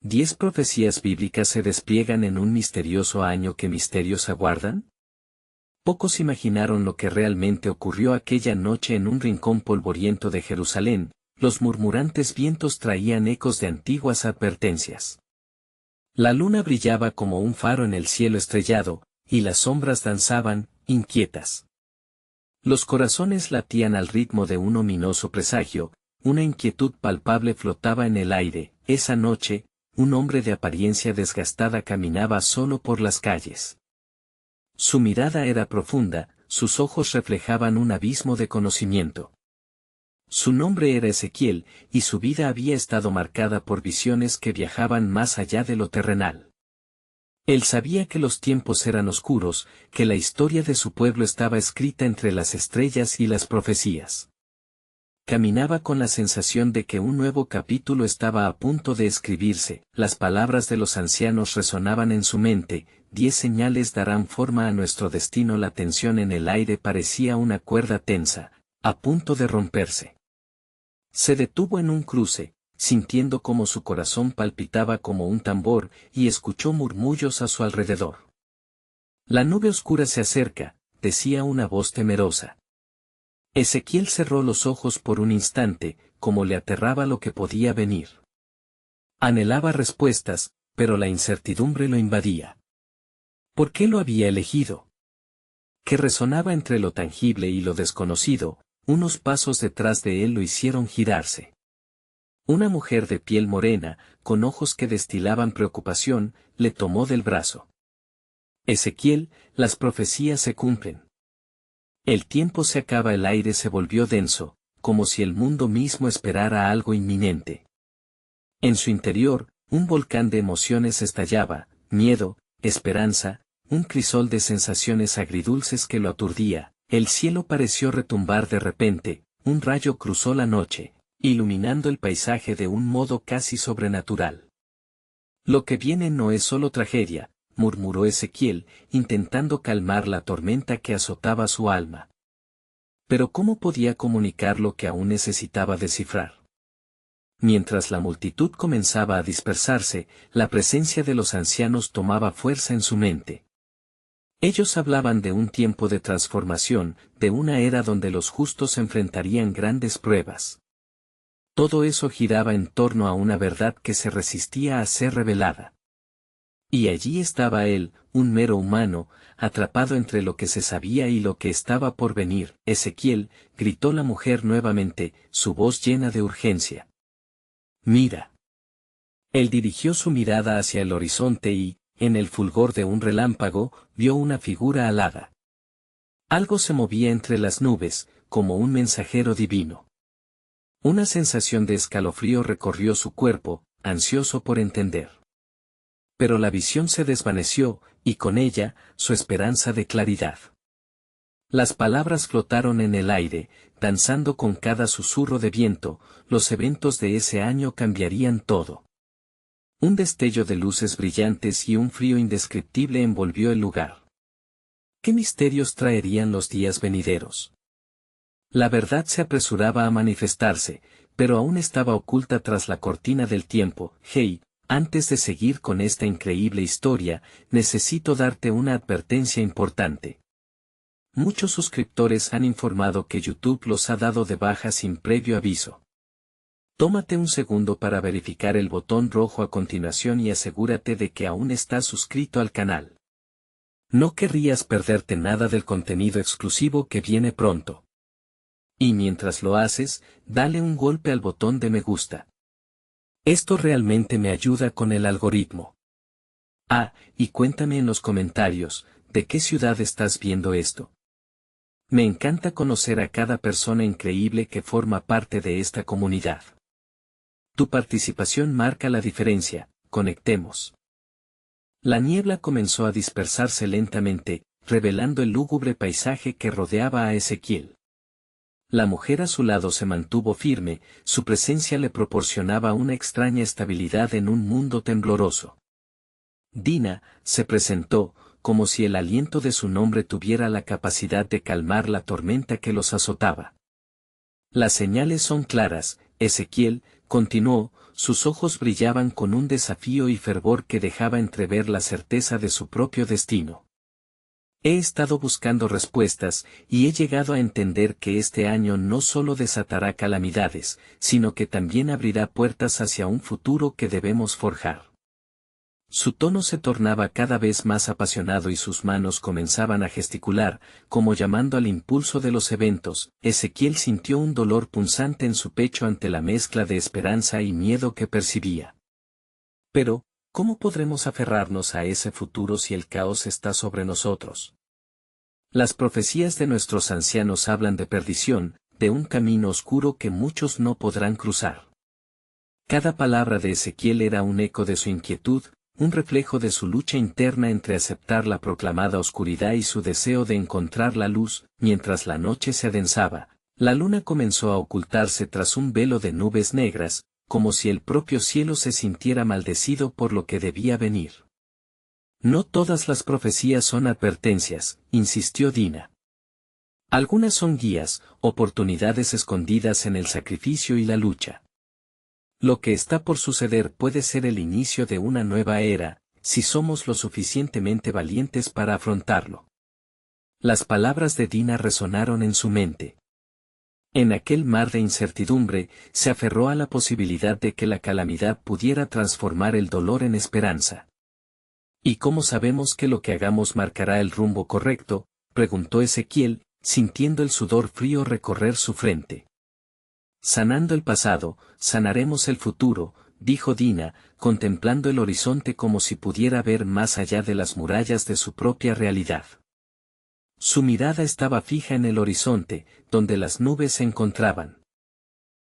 ¿10 profecías bíblicas se despliegan en un misterioso año que misterios aguardan? Pocos imaginaron lo que realmente ocurrió aquella noche en un rincón polvoriento de Jerusalén. Los murmurantes vientos traían ecos de antiguas advertencias. La luna brillaba como un faro en el cielo estrellado, y las sombras danzaban, inquietas. Los corazones latían al ritmo de un ominoso presagio, una inquietud palpable flotaba en el aire. Esa noche, un hombre de apariencia desgastada caminaba solo por las calles. Su mirada era profunda, sus ojos reflejaban un abismo de conocimiento. Su nombre era Ezequiel, y su vida había estado marcada por visiones que viajaban más allá de lo terrenal. Él sabía que los tiempos eran oscuros, que la historia de su pueblo estaba escrita entre las estrellas y las profecías. Caminaba con la sensación de que un nuevo capítulo estaba a punto de escribirse. Las palabras de los ancianos resonaban en su mente: 10 señales darán forma a nuestro destino. La tensión en el aire parecía una cuerda tensa, a punto de romperse. Se detuvo en un cruce, sintiendo cómo su corazón palpitaba como un tambor, y escuchó murmullos a su alrededor. La nube oscura se acerca, decía una voz temerosa. Ezequiel cerró los ojos por un instante, como le aterraba lo que podía venir. Anhelaba respuestas, pero la incertidumbre lo invadía. ¿Por qué lo había elegido? Que resonaba entre lo tangible y lo desconocido. Unos pasos detrás de él lo hicieron girarse. Una mujer de piel morena, con ojos que destilaban preocupación, le tomó del brazo. Ezequiel, las profecías se cumplen. El tiempo se acaba. El aire se volvió denso, como si el mundo mismo esperara algo inminente. En su interior, un volcán de emociones estallaba: miedo, esperanza, un crisol de sensaciones agridulces que lo aturdía. El cielo pareció retumbar de repente, un rayo cruzó la noche, iluminando el paisaje de un modo casi sobrenatural. Lo que viene no es solo tragedia, murmuró Ezequiel, intentando calmar la tormenta que azotaba su alma. Pero ¿cómo podía comunicar lo que aún necesitaba descifrar? Mientras la multitud comenzaba a dispersarse, la presencia de los ancianos tomaba fuerza en su mente. Ellos hablaban de un tiempo de transformación, de una era donde los justos enfrentarían grandes pruebas. Todo eso giraba en torno a una verdad que se resistía a ser revelada. Y allí estaba él, un mero humano, atrapado entre lo que se sabía y lo que estaba por venir. Ezequiel, gritó la mujer nuevamente, su voz llena de urgencia. Mira. Él dirigió su mirada hacia el horizonte y, en el fulgor de un relámpago, vio una figura alada. Algo se movía entre las nubes, como un mensajero divino. Una sensación de escalofrío recorrió su cuerpo, ansioso por entender. Pero la visión se desvaneció, y con ella, su esperanza de claridad. Las palabras flotaron en el aire, danzando con cada susurro de viento. Los eventos de ese año cambiarían todo. Un destello de luces brillantes y un frío indescriptible envolvió el lugar. ¿Qué misterios traerían los días venideros? La verdad se apresuraba a manifestarse, pero aún estaba oculta tras la cortina del tiempo. Hey, antes de seguir con esta increíble historia, necesito darte una advertencia importante. Muchos suscriptores han informado que YouTube los ha dado de baja sin previo aviso. Tómate un segundo para verificar el botón rojo a continuación y asegúrate de que aún estás suscrito al canal. No querrías perderte nada del contenido exclusivo que viene pronto. Y mientras lo haces, dale un golpe al botón de me gusta. Esto realmente me ayuda con el algoritmo. Y cuéntame en los comentarios, ¿de qué ciudad estás viendo esto? Me encanta conocer a cada persona increíble que forma parte de esta comunidad. Tu participación marca la diferencia. Conectemos. La niebla comenzó a dispersarse lentamente, revelando el lúgubre paisaje que rodeaba a Ezequiel. La mujer a su lado se mantuvo firme, su presencia le proporcionaba una extraña estabilidad en un mundo tembloroso. Dina, se presentó, como si el aliento de su nombre tuviera la capacidad de calmar la tormenta que los azotaba. Las señales son claras, Ezequiel, continuó, sus ojos brillaban con un desafío y fervor que dejaba entrever la certeza de su propio destino. He estado buscando respuestas, y he llegado a entender que este año no solo desatará calamidades, sino que también abrirá puertas hacia un futuro que debemos forjar. Su tono se tornaba cada vez más apasionado y sus manos comenzaban a gesticular, como llamando al impulso de los eventos. Ezequiel sintió un dolor punzante en su pecho ante la mezcla de esperanza y miedo que percibía. Pero, ¿cómo podremos aferrarnos a ese futuro si el caos está sobre nosotros? Las profecías de nuestros ancianos hablan de perdición, de un camino oscuro que muchos no podrán cruzar. Cada palabra de Ezequiel era un eco de su inquietud, un reflejo de su lucha interna entre aceptar la proclamada oscuridad y su deseo de encontrar la luz. Mientras la noche se adensaba, la luna comenzó a ocultarse tras un velo de nubes negras, como si el propio cielo se sintiera maldecido por lo que debía venir. No todas las profecías son advertencias, insistió Dina. Algunas son guías, oportunidades escondidas en el sacrificio y la lucha. Lo que está por suceder puede ser el inicio de una nueva era, si somos lo suficientemente valientes para afrontarlo. Las palabras de Dina resonaron en su mente. En aquel mar de incertidumbre, se aferró a la posibilidad de que la calamidad pudiera transformar el dolor en esperanza. ¿Y cómo sabemos que lo que hagamos marcará el rumbo correcto?, preguntó Ezequiel, sintiendo el sudor frío recorrer su frente. Sanando el pasado, sanaremos el futuro, dijo Dina, contemplando el horizonte como si pudiera ver más allá de las murallas de su propia realidad. Su mirada estaba fija en el horizonte, donde las nubes se encontraban.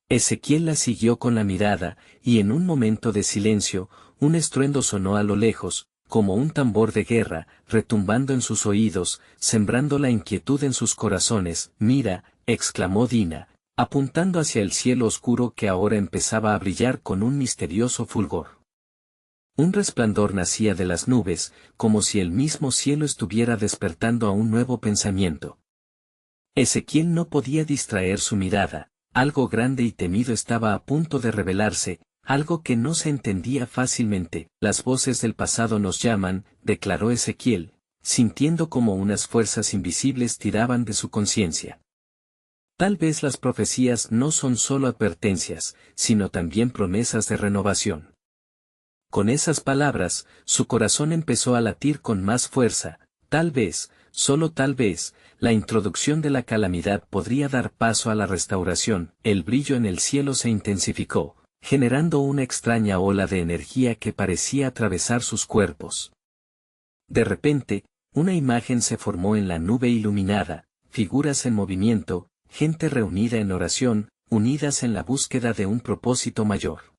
Ezequiel la siguió con la mirada, y en un momento de silencio, un estruendo sonó a lo lejos, como un tambor de guerra, retumbando en sus oídos, sembrando la inquietud en sus corazones. «Mira», exclamó Dina, apuntando hacia el cielo oscuro que ahora empezaba a brillar con un misterioso fulgor. Un resplandor nacía de las nubes, como si el mismo cielo estuviera despertando a un nuevo pensamiento. Ezequiel no podía distraer su mirada, algo grande y temido estaba a punto de revelarse, algo que no se entendía fácilmente. Las voces del pasado nos llaman, declaró Ezequiel, sintiendo como unas fuerzas invisibles tiraban de su conciencia. Tal vez las profecías no son solo advertencias, sino también promesas de renovación. Con esas palabras, su corazón empezó a latir con más fuerza. Tal vez, solo tal vez, la introducción de la calamidad podría dar paso a la restauración. El brillo en el cielo se intensificó, generando una extraña ola de energía que parecía atravesar sus cuerpos. De repente, una imagen se formó en la nube iluminada, figuras en movimiento, gente reunida en oración, unidas en la búsqueda de un propósito mayor.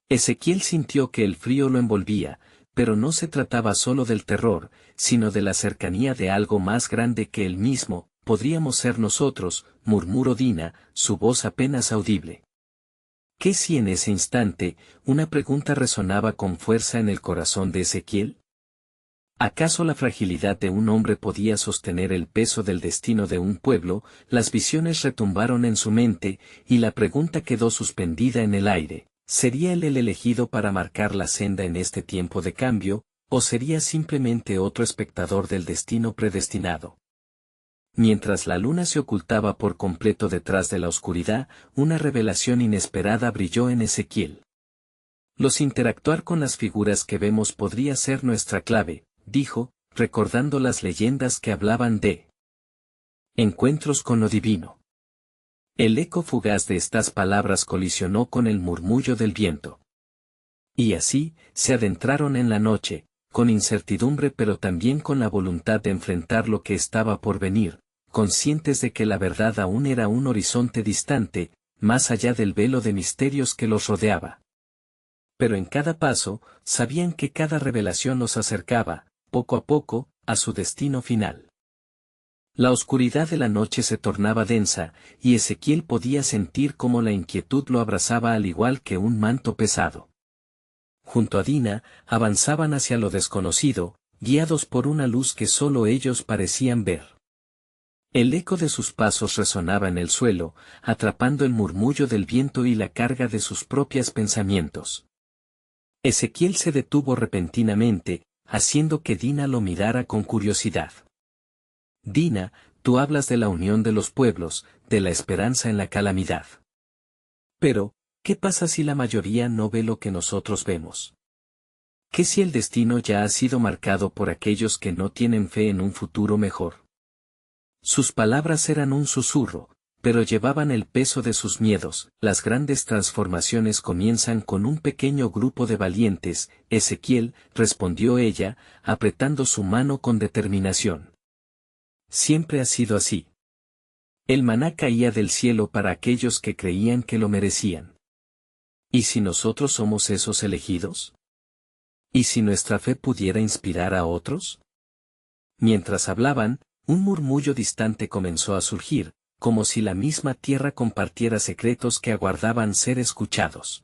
Ezequiel sintió que el frío lo envolvía, pero no se trataba solo del terror, sino de la cercanía de algo más grande que él mismo. «Podríamos ser nosotros», murmuró Dina, su voz apenas audible. ¿Qué si en ese instante, una pregunta resonaba con fuerza en el corazón de Ezequiel? ¿Acaso la fragilidad de un hombre podía sostener el peso del destino de un pueblo? Las visiones retumbaron en su mente, y la pregunta quedó suspendida en el aire. ¿Sería él el elegido para marcar la senda en este tiempo de cambio, o sería simplemente otro espectador del destino predestinado? Mientras la luna se ocultaba por completo detrás de la oscuridad, una revelación inesperada brilló en Ezequiel. Los interactuar con las figuras que vemos podría ser nuestra clave, dijo, recordando las leyendas que hablaban de encuentros con lo divino. El eco fugaz de estas palabras colisionó con el murmullo del viento. Y así, se adentraron en la noche, con incertidumbre pero también con la voluntad de enfrentar lo que estaba por venir, conscientes de que la verdad aún era un horizonte distante, más allá del velo de misterios que los rodeaba. Pero en cada paso, sabían que cada revelación los acercaba, poco a poco, a su destino final. La oscuridad de la noche se tornaba densa, y Ezequiel podía sentir cómo la inquietud lo abrazaba al igual que un manto pesado. Junto a Dina, avanzaban hacia lo desconocido, guiados por una luz que solo ellos parecían ver. El eco de sus pasos resonaba en el suelo, atrapando el murmullo del viento y la carga de sus propios pensamientos. Ezequiel se detuvo repentinamente, haciendo que Dina lo mirara con curiosidad. Dina, tú hablas de la unión de los pueblos, de la esperanza en la calamidad. Pero, ¿qué pasa si la mayoría no ve lo que nosotros vemos? ¿Qué si el destino ya ha sido marcado por aquellos que no tienen fe en un futuro mejor? Sus palabras eran un susurro, pero llevaban el peso de sus miedos. Las grandes transformaciones comienzan con un pequeño grupo de valientes, Ezequiel, respondió ella, apretando su mano con determinación. Siempre ha sido así. El maná caía del cielo para aquellos que creían que lo merecían. ¿Y si nosotros somos esos elegidos? ¿Y si nuestra fe pudiera inspirar a otros? Mientras hablaban, un murmullo distante comenzó a surgir, como si la misma tierra compartiera secretos que aguardaban ser escuchados.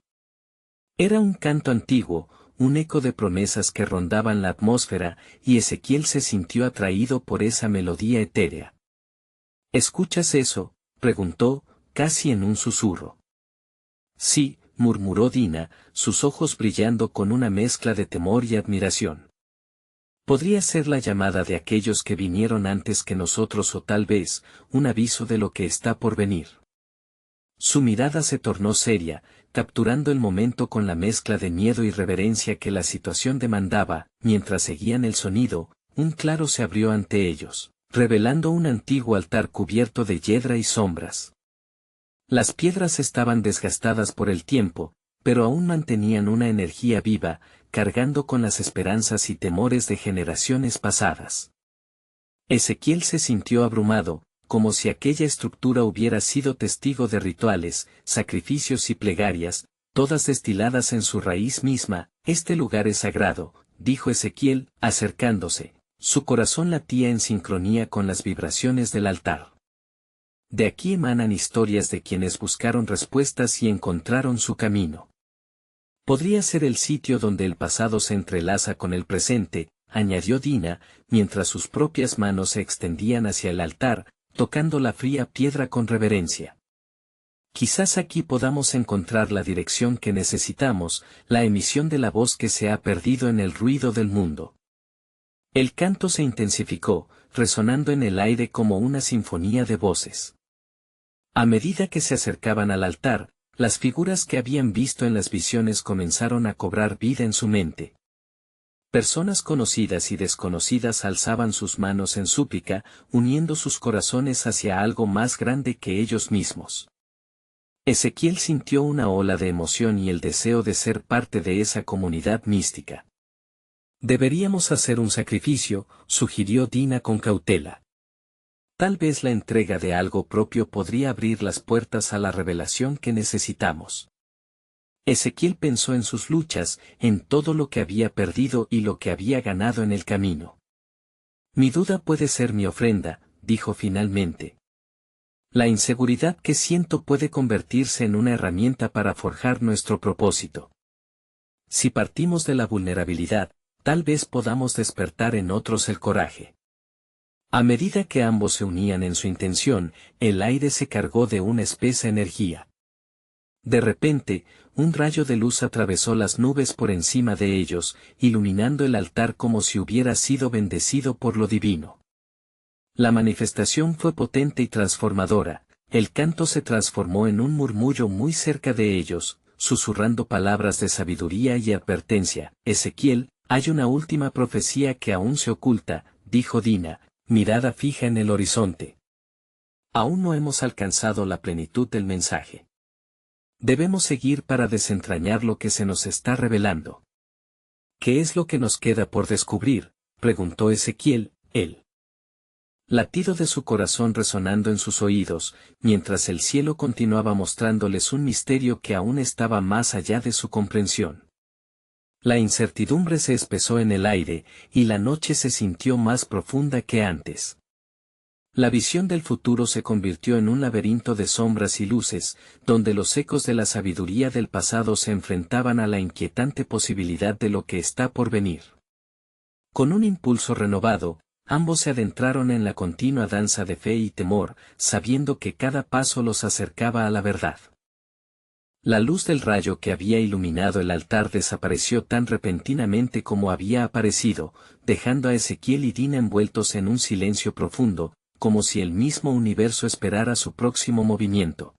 Era un canto antiguo, un eco de promesas que rondaban la atmósfera, y Ezequiel se sintió atraído por esa melodía etérea. ¿Escuchas eso?, preguntó, casi en un susurro. Sí, murmuró Dina, sus ojos brillando con una mezcla de temor y admiración. Podría ser la llamada de aquellos que vinieron antes que nosotros o tal vez, un aviso de lo que está por venir. Su mirada se tornó seria, capturando el momento con la mezcla de miedo y reverencia que la situación demandaba. Mientras seguían el sonido, un claro se abrió ante ellos, revelando un antiguo altar cubierto de hiedra y sombras. Las piedras estaban desgastadas por el tiempo, pero aún mantenían una energía viva, cargando con las esperanzas y temores de generaciones pasadas. Ezequiel se sintió abrumado, como si aquella estructura hubiera sido testigo de rituales, sacrificios y plegarias, todas destiladas en su raíz misma. Este lugar es sagrado, dijo Ezequiel, acercándose. Su corazón latía en sincronía con las vibraciones del altar. De aquí emanan historias de quienes buscaron respuestas y encontraron su camino. Podría ser el sitio donde el pasado se entrelaza con el presente, añadió Dina, mientras sus propias manos se extendían hacia el altar, tocando la fría piedra con reverencia. Quizás aquí podamos encontrar la dirección que necesitamos, la emisión de la voz que se ha perdido en el ruido del mundo. El canto se intensificó, resonando en el aire como una sinfonía de voces. A medida que se acercaban al altar, las figuras que habían visto en las visiones comenzaron a cobrar vida en su mente. Personas conocidas y desconocidas alzaban sus manos en súplica, uniendo sus corazones hacia algo más grande que ellos mismos. Ezequiel sintió una ola de emoción y el deseo de ser parte de esa comunidad mística. Deberíamos hacer un sacrificio, sugirió Dina con cautela. Tal vez la entrega de algo propio podría abrir las puertas a la revelación que necesitamos. Ezequiel pensó en sus luchas, en todo lo que había perdido y lo que había ganado en el camino. Mi duda puede ser mi ofrenda, dijo finalmente. La inseguridad que siento puede convertirse en una herramienta para forjar nuestro propósito. Si partimos de la vulnerabilidad, tal vez podamos despertar en otros el coraje. A medida que ambos se unían en su intención, el aire se cargó de una espesa energía. De repente, un rayo de luz atravesó las nubes por encima de ellos, iluminando el altar como si hubiera sido bendecido por lo divino. La manifestación fue potente y transformadora. El canto se transformó en un murmullo muy cerca de ellos, susurrando palabras de sabiduría y advertencia. Ezequiel, hay una última profecía que aún se oculta, dijo Dina, mirada fija en el horizonte. Aún no hemos alcanzado la plenitud del mensaje. Debemos seguir para desentrañar lo que se nos está revelando. ¿Qué es lo que nos queda por descubrir?, preguntó Ezequiel, el latido de su corazón resonando en sus oídos, mientras el cielo continuaba mostrándoles un misterio que aún estaba más allá de su comprensión. La incertidumbre se espesó en el aire, y la noche se sintió más profunda que antes. La visión del futuro se convirtió en un laberinto de sombras y luces, donde los ecos de la sabiduría del pasado se enfrentaban a la inquietante posibilidad de lo que está por venir. Con un impulso renovado, Ambos se adentraron en la continua danza de fe y temor, sabiendo que cada paso los acercaba a la verdad. La luz del rayo que había iluminado el altar desapareció tan repentinamente como había aparecido, dejando a Ezequiel y Dina envueltos en un silencio profundo, como si el mismo universo esperara su próximo movimiento.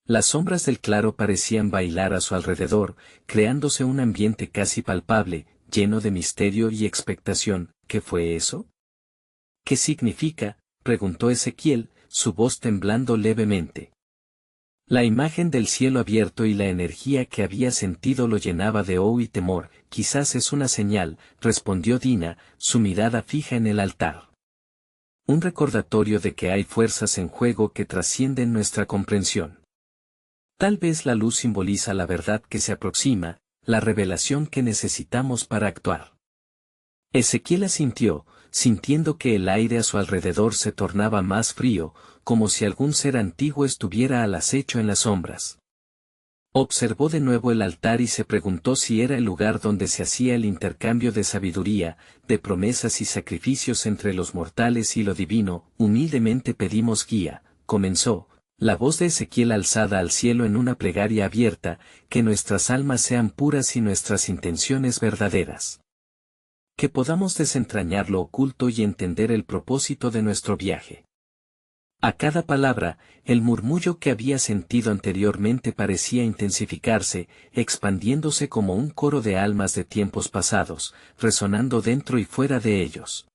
Las sombras del claro parecían bailar a su alrededor, creándose un ambiente casi palpable, lleno de misterio y expectación. ¿Qué fue eso? ¿Qué significa?, preguntó Ezequiel, su voz temblando levemente. La imagen del cielo abierto y la energía que había sentido lo llenaba de awe y temor. Quizás es una señal, respondió Dina, su mirada fija en el altar. Un recordatorio de que hay fuerzas en juego que trascienden nuestra comprensión. Tal vez la luz simboliza la verdad que se aproxima, la revelación que necesitamos para actuar. Ezequiel asintió, sintiendo que el aire a su alrededor se tornaba más frío, como si algún ser antiguo estuviera al acecho en las sombras. Observó de nuevo el altar y se preguntó si era el lugar donde se hacía el intercambio de sabiduría, de promesas y sacrificios entre los mortales y lo divino. Humildemente pedimos guía, comenzó, la voz de Ezequiel alzada al cielo en una plegaria abierta, que nuestras almas sean puras y nuestras intenciones verdaderas. Que podamos desentrañar lo oculto y entender el propósito de nuestro viaje. A cada palabra, el murmullo que había sentido anteriormente parecía intensificarse, expandiéndose como un coro de almas de tiempos pasados, resonando dentro y fuera de ellos.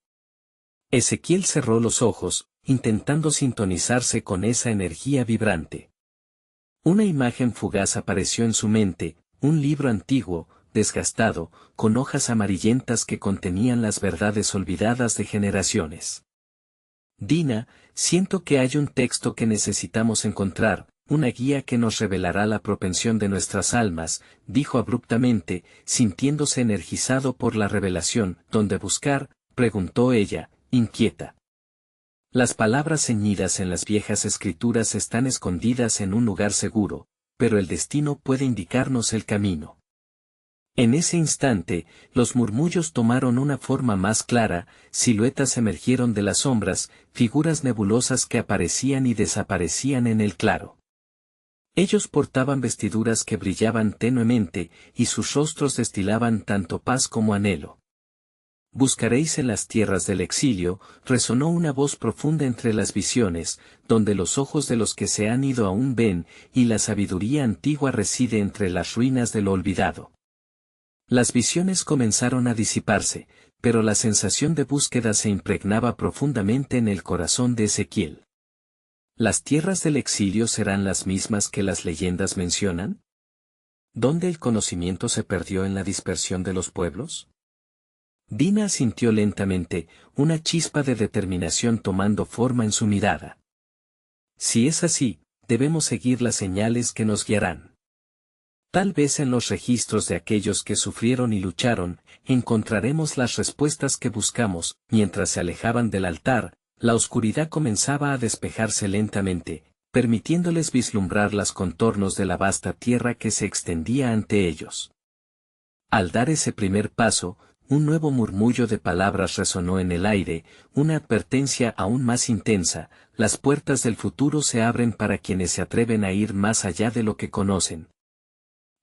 Ezequiel cerró los ojos, intentando sintonizarse con esa energía vibrante. Una imagen fugaz apareció en su mente, un libro antiguo, desgastado, con hojas amarillentas que contenían las verdades olvidadas de generaciones. Dina, siento que hay un texto que necesitamos encontrar, una guía que nos revelará la propensión de nuestras almas, dijo abruptamente, sintiéndose energizado por la revelación. ¿Dónde buscar?, preguntó ella, inquieta. Las palabras ceñidas en las viejas escrituras están escondidas en un lugar seguro, pero el destino puede indicarnos el camino. En ese instante, los murmullos tomaron una forma más clara, siluetas emergieron de las sombras, figuras nebulosas que aparecían y desaparecían en el claro. Ellos portaban vestiduras que brillaban tenuemente, y sus rostros destilaban tanto paz como anhelo. Buscaréis en las tierras del exilio, resonó una voz profunda entre las visiones, donde los ojos de los que se han ido aún ven, y la sabiduría antigua reside entre las ruinas de lo olvidado. Las visiones comenzaron a disiparse, pero la sensación de búsqueda se impregnaba profundamente en el corazón de Ezequiel. ¿Las tierras del exilio serán las mismas que las leyendas mencionan? ¿Dónde el conocimiento se perdió en la dispersión de los pueblos? Dina asintió lentamente, una chispa de determinación tomando forma en su mirada. Si es así, debemos seguir las señales que nos guiarán. Tal vez en los registros de aquellos que sufrieron y lucharon, encontraremos las respuestas que buscamos. Mientras se alejaban del altar, la oscuridad comenzaba a despejarse lentamente, permitiéndoles vislumbrar los contornos de la vasta tierra que se extendía ante ellos. Al dar ese primer paso, un nuevo murmullo de palabras resonó en el aire, una advertencia aún más intensa: las puertas del futuro se abren para quienes se atreven a ir más allá de lo que conocen.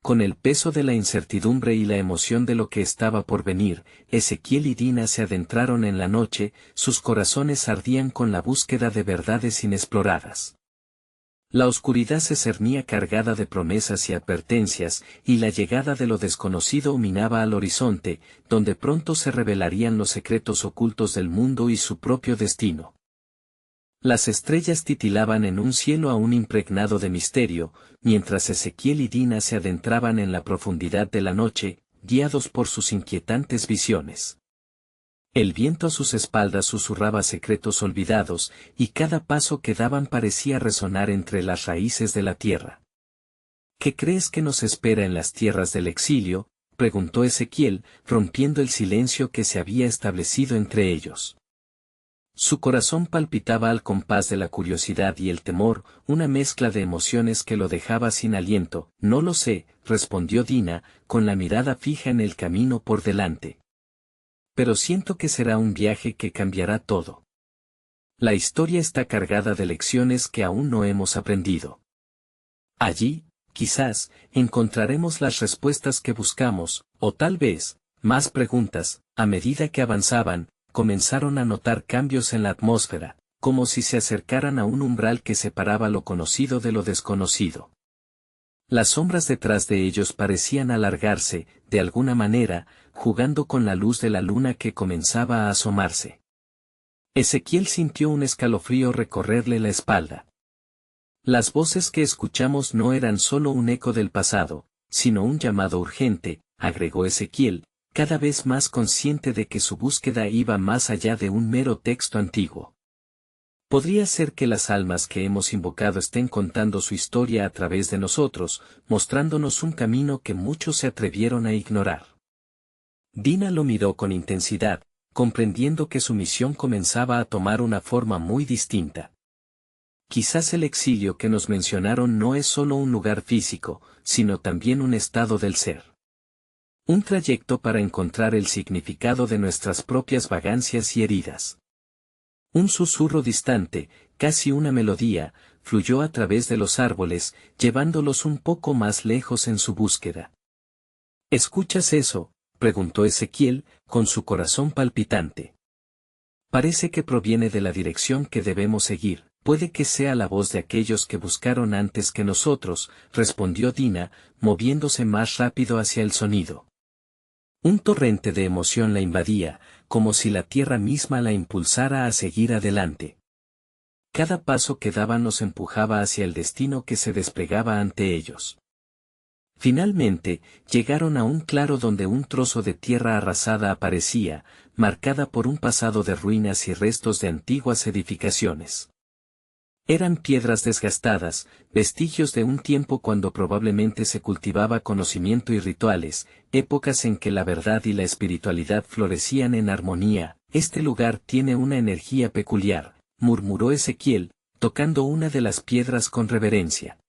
Con el peso de la incertidumbre y la emoción de lo que estaba por venir, Ezequiel y Dina se adentraron en la noche, sus corazones ardían con la búsqueda de verdades inexploradas. La oscuridad se cernía cargada de promesas y advertencias, y la llegada de lo desconocido minaba al horizonte, donde pronto se revelarían los secretos ocultos del mundo y su propio destino. Las estrellas titilaban en un cielo aún impregnado de misterio, mientras Ezequiel y Dina se adentraban en la profundidad de la noche, guiados por sus inquietantes visiones. El viento a sus espaldas susurraba secretos olvidados, y cada paso que daban parecía resonar entre las raíces de la tierra. ¿Qué crees que nos espera en las tierras del exilio?, preguntó Ezequiel, rompiendo el silencio que se había establecido entre ellos. Su corazón palpitaba al compás de la curiosidad y el temor, una mezcla de emociones que lo dejaba sin aliento. No lo sé, respondió Dina, con la mirada fija en el camino por delante. pero siento que será un viaje que cambiará todo. La historia está cargada de lecciones que aún no hemos aprendido. Allí, quizás, encontraremos las respuestas que buscamos, o tal vez, más preguntas. A medida que avanzaban, comenzaron a notar cambios en la atmósfera, como si se acercaran a un umbral que separaba lo conocido de lo desconocido. Las sombras detrás de ellos parecían alargarse, de alguna manera, jugando con la luz de la luna que comenzaba a asomarse. Ezequiel sintió un escalofrío recorrerle la espalda. Las voces que escuchamos no eran solo un eco del pasado, sino un llamado urgente, agregó Ezequiel, cada vez más consciente de que su búsqueda iba más allá de un mero texto antiguo. Podría ser que las almas que hemos invocado estén contando su historia a través de nosotros, mostrándonos un camino que muchos se atrevieron a ignorar. Dina lo miró con intensidad, comprendiendo que su misión comenzaba a tomar una forma muy distinta. Quizás el exilio que nos mencionaron no es solo un lugar físico, sino también un estado del ser. Un trayecto para encontrar el significado de nuestras propias vagancias y heridas. Un susurro distante, casi una melodía, fluyó a través de los árboles, llevándolos un poco más lejos en su búsqueda. ¿Escuchas eso?, preguntó Ezequiel, con su corazón palpitante. Parece que proviene de la dirección que debemos seguir. Puede que sea la voz de aquellos que buscaron antes que nosotros, respondió Dina, moviéndose más rápido hacia el sonido. Un torrente de emoción la invadía, como si la tierra misma la impulsara a seguir adelante. Cada paso que daba nos empujaba hacia el destino que se desplegaba ante ellos. Finalmente, llegaron a un claro donde un trozo de tierra arrasada aparecía, marcada por un pasado de ruinas y restos de antiguas edificaciones. Eran piedras desgastadas, vestigios de un tiempo cuando probablemente se cultivaba conocimiento y rituales, épocas en que la verdad y la espiritualidad florecían en armonía. Este lugar tiene una energía peculiar, murmuró Ezequiel, tocando una de las piedras con reverencia.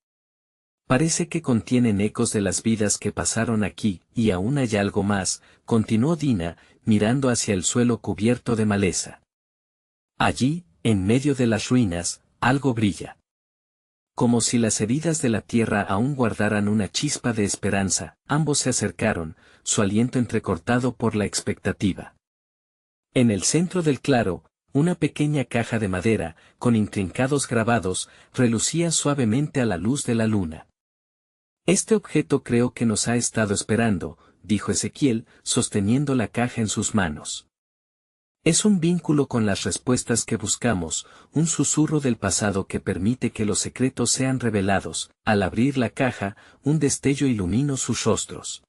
Parece que contienen ecos de las vidas que pasaron aquí, y aún hay algo más, continuó Dina, mirando hacia el suelo cubierto de maleza. Allí, en medio de las ruinas, algo brilla. Como si las heridas de la tierra aún guardaran una chispa de esperanza, ambos se acercaron, su aliento entrecortado por la expectativa. En el centro del claro, una pequeña caja de madera, con intrincados grabados, relucía suavemente a la luz de la luna. Este objeto creo que nos ha estado esperando, dijo Ezequiel, sosteniendo la caja en sus manos. Es un vínculo con las respuestas que buscamos, un susurro del pasado que permite que los secretos sean revelados. Al abrir la caja, un destello iluminó sus rostros.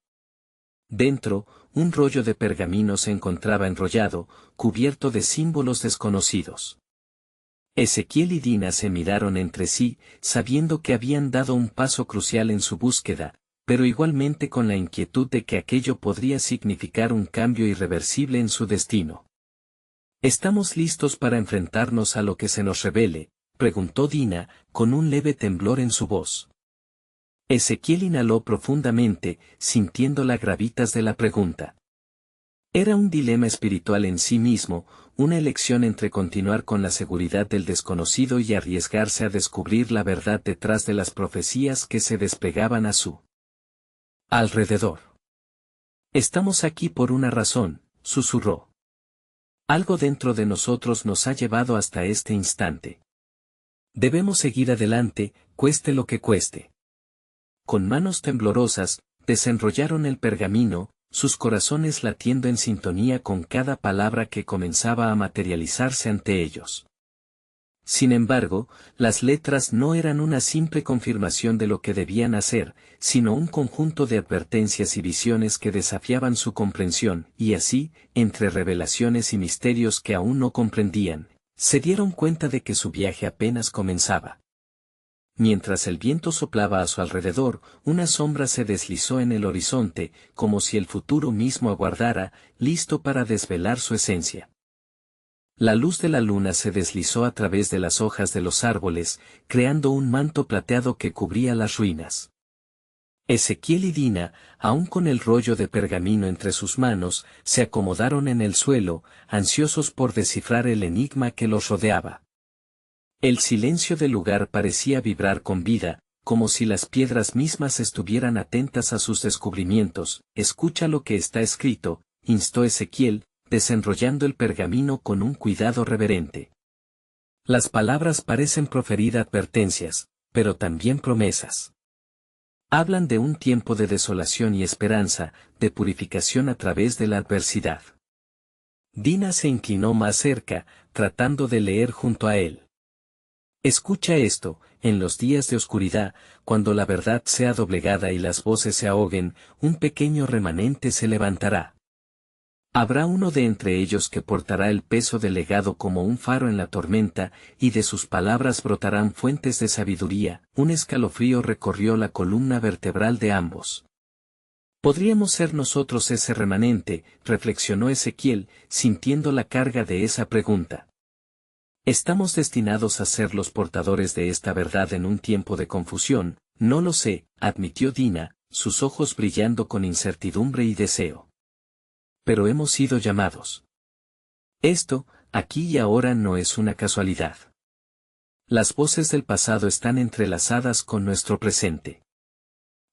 Dentro, un rollo de pergamino se encontraba enrollado, cubierto de símbolos desconocidos. Ezequiel y Dina se miraron entre sí, sabiendo que habían dado un paso crucial en su búsqueda, pero igualmente con la inquietud de que aquello podría significar un cambio irreversible en su destino. ¿Estamos listos para enfrentarnos a lo que se nos revele?, preguntó Dina, con un leve temblor en su voz. Ezequiel inhaló profundamente, sintiendo la gravitas de la pregunta. Era un dilema espiritual en sí mismo, una elección entre continuar con la seguridad del desconocido y arriesgarse a descubrir la verdad detrás de las profecías que se desplegaban a su alrededor. Estamos aquí por una razón, susurró. Algo dentro de nosotros nos ha llevado hasta este instante. Debemos seguir adelante, cueste lo que cueste. Con manos temblorosas, desenrollaron el pergamino, sus corazones latiendo en sintonía con cada palabra que comenzaba a materializarse ante ellos. Sin embargo, las letras no eran una simple confirmación de lo que debían hacer, sino un conjunto de advertencias y visiones que desafiaban su comprensión, y así, entre revelaciones y misterios que aún no comprendían, se dieron cuenta de que su viaje apenas comenzaba. Mientras el viento soplaba a su alrededor, una sombra se deslizó en el horizonte, como si el futuro mismo aguardara, listo para desvelar su esencia. La luz de la luna se deslizó a través de las hojas de los árboles, creando un manto plateado que cubría las ruinas. Ezequiel y Dina, aún con el rollo de pergamino entre sus manos, se acomodaron en el suelo, ansiosos por descifrar el enigma que los rodeaba. El silencio del lugar parecía vibrar con vida, como si las piedras mismas estuvieran atentas a sus descubrimientos. Escucha lo que está escrito, instó Ezequiel, desenrollando el pergamino con un cuidado reverente. Las palabras parecen proferir advertencias, pero también promesas. Hablan de un tiempo de desolación y esperanza, de purificación a través de la adversidad. Dina se inclinó más cerca, tratando de leer junto a él. Escucha esto, en los días de oscuridad, cuando la verdad sea doblegada y las voces se ahoguen, un pequeño remanente se levantará. Habrá uno de entre ellos que portará el peso del legado como un faro en la tormenta, y de sus palabras brotarán fuentes de sabiduría. Un escalofrío recorrió la columna vertebral de ambos. ¿Podríamos ser nosotros ese remanente?, reflexionó Ezequiel, sintiendo la carga de esa pregunta. ¿Estamos destinados a ser los portadores de esta verdad en un tiempo de confusión? No lo sé, admitió Dina, sus ojos brillando con incertidumbre y deseo. Pero hemos sido llamados. Esto, aquí y ahora, no es una casualidad. Las voces del pasado están entrelazadas con nuestro presente.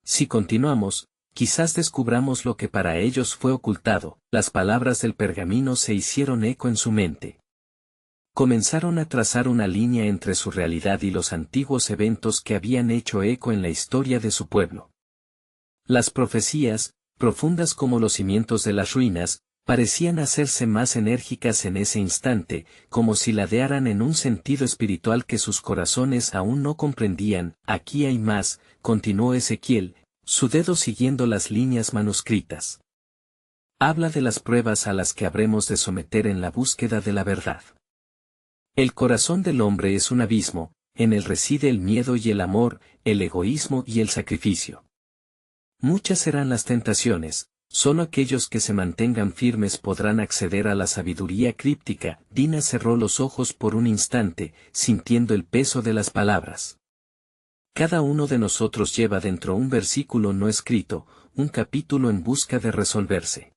Si continuamos, quizás descubramos lo que para ellos fue ocultado. Las palabras del pergamino se hicieron eco en su mente. Comenzaron a trazar una línea entre su realidad y los antiguos eventos que habían hecho eco en la historia de su pueblo. Las profecías, profundas como los cimientos de las ruinas, parecían hacerse más enérgicas en ese instante, como si ladearan en un sentido espiritual que sus corazones aún no comprendían. Aquí hay más, continuó Ezequiel, su dedo siguiendo las líneas manuscritas. Habla de las pruebas a las que habremos de someter en la búsqueda de la verdad. El corazón del hombre es un abismo, en él reside el miedo y el amor, el egoísmo y el sacrificio. Muchas serán las tentaciones, solo aquellos que se mantengan firmes podrán acceder a la sabiduría críptica. Dina cerró los ojos por un instante, sintiendo el peso de las palabras. Cada uno de nosotros lleva dentro un versículo no escrito, un capítulo en busca de resolverse.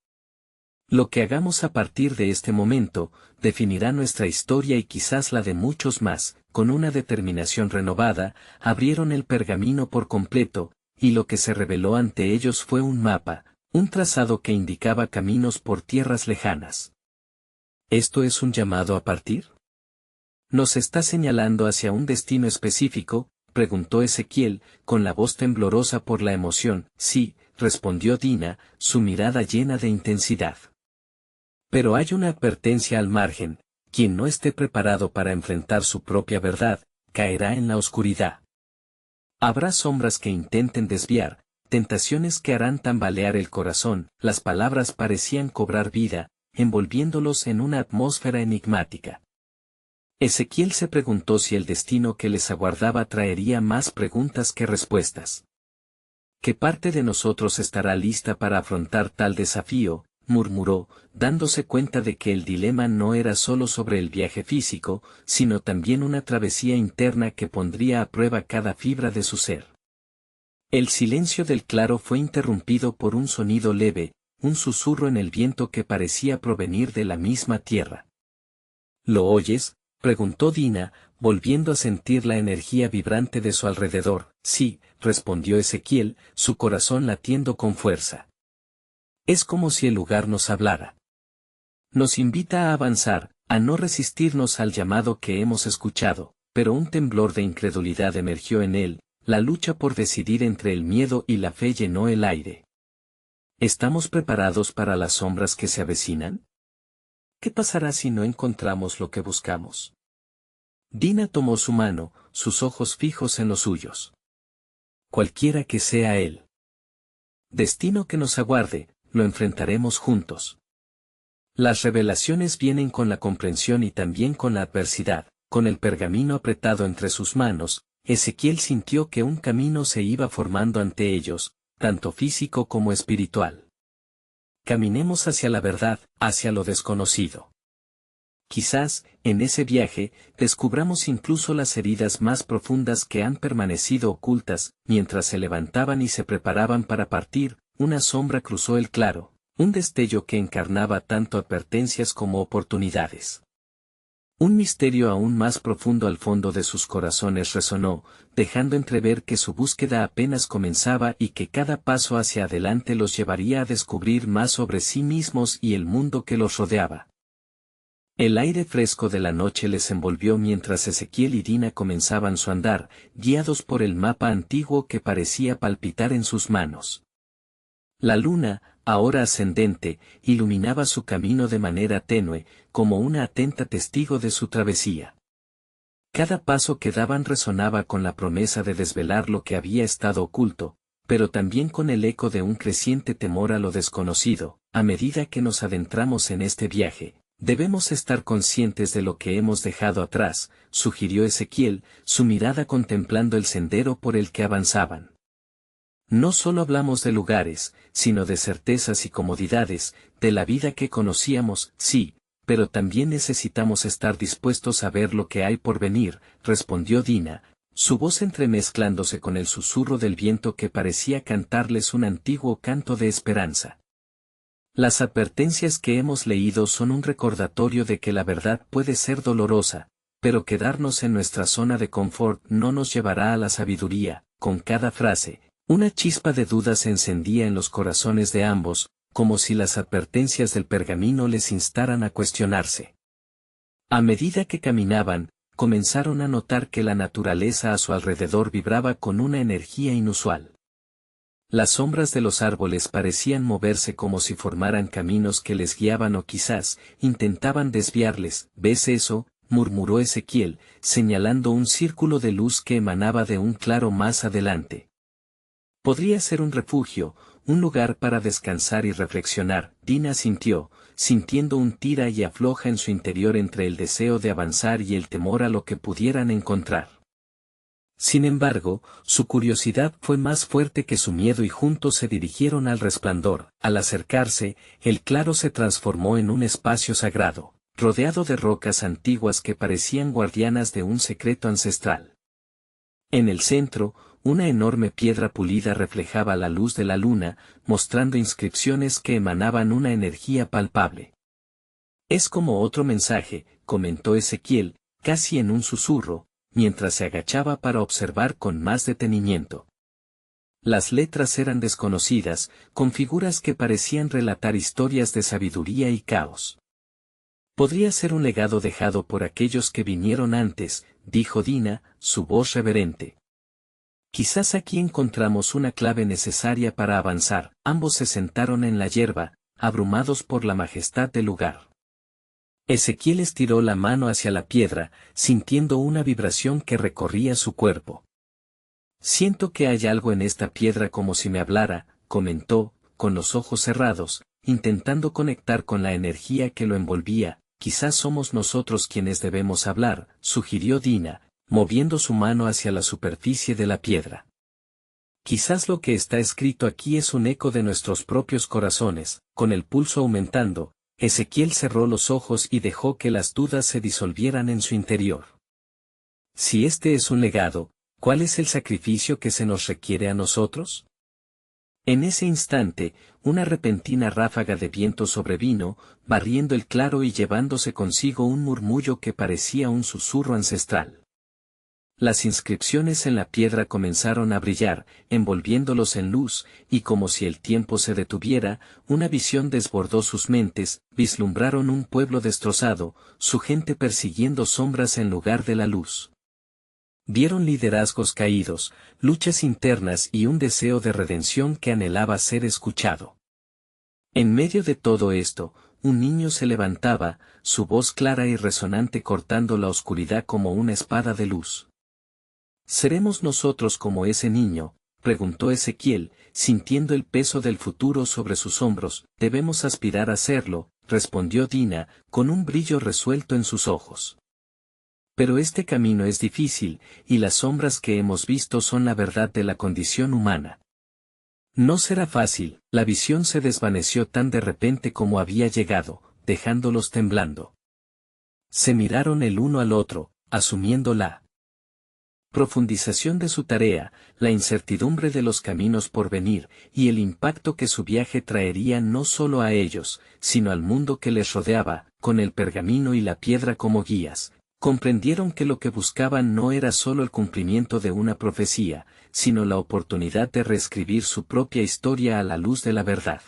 Lo que hagamos a partir de este momento, definirá nuestra historia y quizás la de muchos más. Con una determinación renovada, abrieron el pergamino por completo, y lo que se reveló ante ellos fue un mapa, un trazado que indicaba caminos por tierras lejanas. ¿Esto es un llamado a partir? ¿Nos está señalando hacia un destino específico?, preguntó Ezequiel, con la voz temblorosa por la emoción. Sí, respondió Dina, su mirada llena de intensidad. Pero hay una advertencia al margen: quien no esté preparado para enfrentar su propia verdad, caerá en la oscuridad. Habrá sombras que intenten desviar, tentaciones que harán tambalear el corazón. Las palabras parecían cobrar vida, envolviéndolos en una atmósfera enigmática. Ezequiel se preguntó si el destino que les aguardaba traería más preguntas que respuestas. ¿Qué parte de nosotros estará lista para afrontar tal desafío?, murmuró, dándose cuenta de que el dilema no era solo sobre el viaje físico, sino también una travesía interna que pondría a prueba cada fibra de su ser. El silencio del claro fue interrumpido por un sonido leve, un susurro en el viento que parecía provenir de la misma tierra. ¿Lo oyes?, preguntó Dina, volviendo a sentir la energía vibrante de su alrededor. Sí, respondió Ezequiel, su corazón latiendo con fuerza. Es como si el lugar nos hablara. Nos invita a avanzar, a no resistirnos al llamado que hemos escuchado. Pero un temblor de incredulidad emergió en él, la lucha por decidir entre el miedo y la fe llenó el aire. ¿Estamos preparados para las sombras que se avecinan? ¿Qué pasará si no encontramos lo que buscamos? Dina tomó su mano, sus ojos fijos en los suyos. Cualquiera que sea el destino que nos aguarde, lo enfrentaremos juntos. Las revelaciones vienen con la comprensión y también con la adversidad. Con el pergamino apretado entre sus manos, Ezequiel sintió que un camino se iba formando ante ellos, tanto físico como espiritual. Caminemos hacia la verdad, hacia lo desconocido. Quizás, en ese viaje, descubramos incluso las heridas más profundas que han permanecido ocultas. Mientras se levantaban y se preparaban para partir, una sombra cruzó el claro, un destello que encarnaba tanto advertencias como oportunidades. Un misterio aún más profundo al fondo de sus corazones resonó, dejando entrever que su búsqueda apenas comenzaba y que cada paso hacia adelante los llevaría a descubrir más sobre sí mismos y el mundo que los rodeaba. El aire fresco de la noche les envolvió mientras Ezequiel y Dina comenzaban su andar, guiados por el mapa antiguo que parecía palpitar en sus manos. La luna, ahora ascendente, iluminaba su camino de manera tenue, como una atenta testigo de su travesía. Cada paso que daban resonaba con la promesa de desvelar lo que había estado oculto, pero también con el eco de un creciente temor a lo desconocido. A medida que nos adentramos en este viaje, debemos estar conscientes de lo que hemos dejado atrás, sugirió Ezequiel, su mirada contemplando el sendero por el que avanzaban. No solo hablamos de lugares, sino de certezas y comodidades, de la vida que conocíamos, sí, pero también necesitamos estar dispuestos a ver lo que hay por venir, respondió Dina, su voz entremezclándose con el susurro del viento que parecía cantarles un antiguo canto de esperanza. Las advertencias que hemos leído son un recordatorio de que la verdad puede ser dolorosa, pero quedarnos en nuestra zona de confort no nos llevará a la sabiduría. Con cada frase, una chispa de duda se encendía en los corazones de ambos, como si las advertencias del pergamino les instaran a cuestionarse. A medida que caminaban, comenzaron a notar que la naturaleza a su alrededor vibraba con una energía inusual. Las sombras de los árboles parecían moverse como si formaran caminos que les guiaban o quizás intentaban desviarles. ¿Ves eso?, murmuró Ezequiel, señalando un círculo de luz que emanaba de un claro más adelante. Podría ser un refugio, un lugar para descansar y reflexionar. Dina asintió, sintiendo un tira y afloja en su interior entre el deseo de avanzar y el temor a lo que pudieran encontrar. Sin embargo, su curiosidad fue más fuerte que su miedo y juntos se dirigieron al resplandor. Al acercarse, el claro se transformó en un espacio sagrado, rodeado de rocas antiguas que parecían guardianas de un secreto ancestral. En el centro, una enorme piedra pulida reflejaba la luz de la luna, mostrando inscripciones que emanaban una energía palpable. Es como otro mensaje, comentó Ezequiel, casi en un susurro, mientras se agachaba para observar con más detenimiento. Las letras eran desconocidas, con figuras que parecían relatar historias de sabiduría y caos. Podría ser un legado dejado por aquellos que vinieron antes, dijo Dina, su voz reverente. Quizás aquí encontramos una clave necesaria para avanzar. Ambos se sentaron en la hierba, abrumados por la majestad del lugar. Ezequiel estiró la mano hacia la piedra, sintiendo una vibración que recorría su cuerpo. Siento que hay algo en esta piedra como si me hablara, comentó, con los ojos cerrados, intentando conectar con la energía que lo envolvía. Quizás somos nosotros quienes debemos hablar, sugirió Dina, moviendo su mano hacia la superficie de la piedra. Quizás lo que está escrito aquí es un eco de nuestros propios corazones. Con el pulso aumentando, Ezequiel cerró los ojos y dejó que las dudas se disolvieran en su interior. Si este es un legado, ¿cuál es el sacrificio que se nos requiere a nosotros? En ese instante, una repentina ráfaga de viento sobrevino, barriendo el claro y llevándose consigo un murmullo que parecía un susurro ancestral. Las inscripciones en la piedra comenzaron a brillar, envolviéndolos en luz, y como si el tiempo se detuviera, una visión desbordó sus mentes. Vislumbraron un pueblo destrozado, su gente persiguiendo sombras en lugar de la luz. Vieron liderazgos caídos, luchas internas y un deseo de redención que anhelaba ser escuchado. En medio de todo esto, un niño se levantaba, su voz clara y resonante cortando la oscuridad como una espada de luz. ¿Seremos nosotros como ese niño?, preguntó Ezequiel, sintiendo el peso del futuro sobre sus hombros. Debemos aspirar a serlo, respondió Dina, con un brillo resuelto en sus ojos. Pero este camino es difícil, y las sombras que hemos visto son la verdad de la condición humana. No será fácil. La visión se desvaneció tan de repente como había llegado, dejándolos temblando. Se miraron el uno al otro, asumiendo la profundización de su tarea, la incertidumbre de los caminos por venir, y el impacto que su viaje traería no solo a ellos, sino al mundo que les rodeaba, con el pergamino y la piedra como guías. Comprendieron que lo que buscaban no era solo el cumplimiento de una profecía, sino la oportunidad de reescribir su propia historia a la luz de la verdad.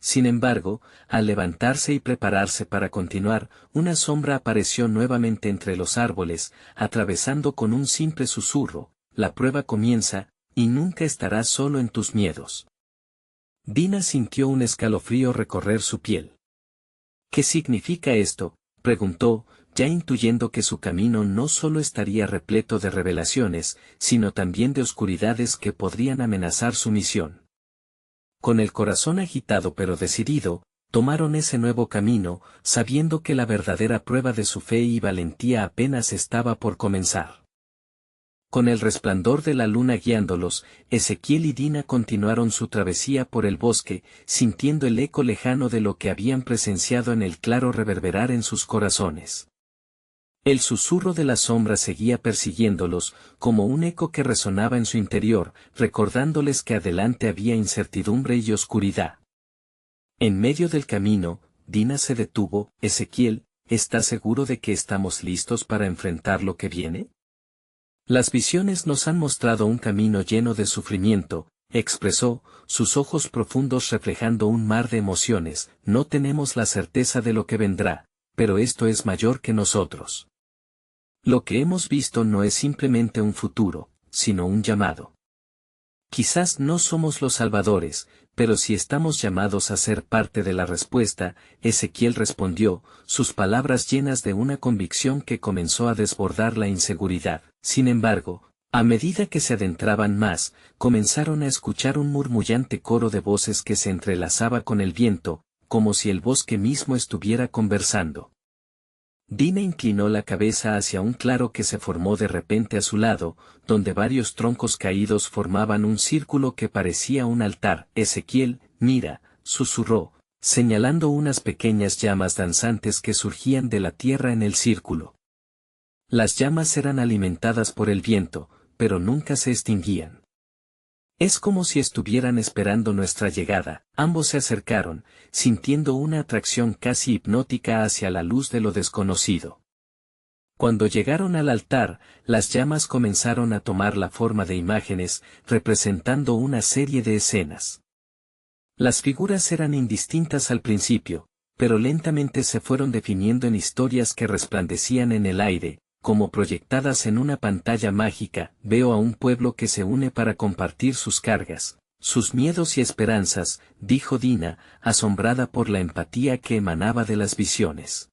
Sin embargo, al levantarse y prepararse para continuar, una sombra apareció nuevamente entre los árboles, atravesando con un simple susurro: la prueba comienza, y nunca estarás solo en tus miedos. Dina sintió un escalofrío recorrer su piel. ¿Qué significa esto?, preguntó, ya intuyendo que su camino no solo estaría repleto de revelaciones, sino también de oscuridades que podrían amenazar su misión. Con el corazón agitado pero decidido, tomaron ese nuevo camino, sabiendo que la verdadera prueba de su fe y valentía apenas estaba por comenzar. Con el resplandor de la luna guiándolos, Ezequiel y Dina continuaron su travesía por el bosque, sintiendo el eco lejano de lo que habían presenciado en el claro reverberar en sus corazones. El susurro de la sombra seguía persiguiéndolos, como un eco que resonaba en su interior, recordándoles que adelante había incertidumbre y oscuridad. En medio del camino, Dina se detuvo. Ezequiel, ¿estás seguro de que estamos listos para enfrentar lo que viene? Las visiones nos han mostrado un camino lleno de sufrimiento, expresó, sus ojos profundos reflejando un mar de emociones. No tenemos la certeza de lo que vendrá, pero esto es mayor que nosotros. Lo que hemos visto no es simplemente un futuro, sino un llamado. Quizás no somos los salvadores, pero sí estamos llamados a ser parte de la respuesta. Ezequiel respondió, sus palabras llenas de una convicción que comenzó a desbordar la inseguridad. Sin embargo, a medida que se adentraban más, comenzaron a escuchar un murmullante coro de voces que se entrelazaba con el viento, como si el bosque mismo estuviera conversando. Dina inclinó la cabeza hacia un claro que se formó de repente a su lado, donde varios troncos caídos formaban un círculo que parecía un altar. Ezequiel, mira, susurró, señalando unas pequeñas llamas danzantes que surgían de la tierra en el círculo. Las llamas eran alimentadas por el viento, pero nunca se extinguían. Es como si estuvieran esperando nuestra llegada. Ambos se acercaron, sintiendo una atracción casi hipnótica hacia la luz de lo desconocido. Cuando llegaron al altar, las llamas comenzaron a tomar la forma de imágenes, representando una serie de escenas. Las figuras eran indistintas al principio, pero lentamente se fueron definiendo en historias que resplandecían en el aire, como proyectadas en una pantalla mágica. Veo a un pueblo que se une para compartir sus cargas, sus miedos y esperanzas, dijo Dina, asombrada por la empatía que emanaba de las visiones.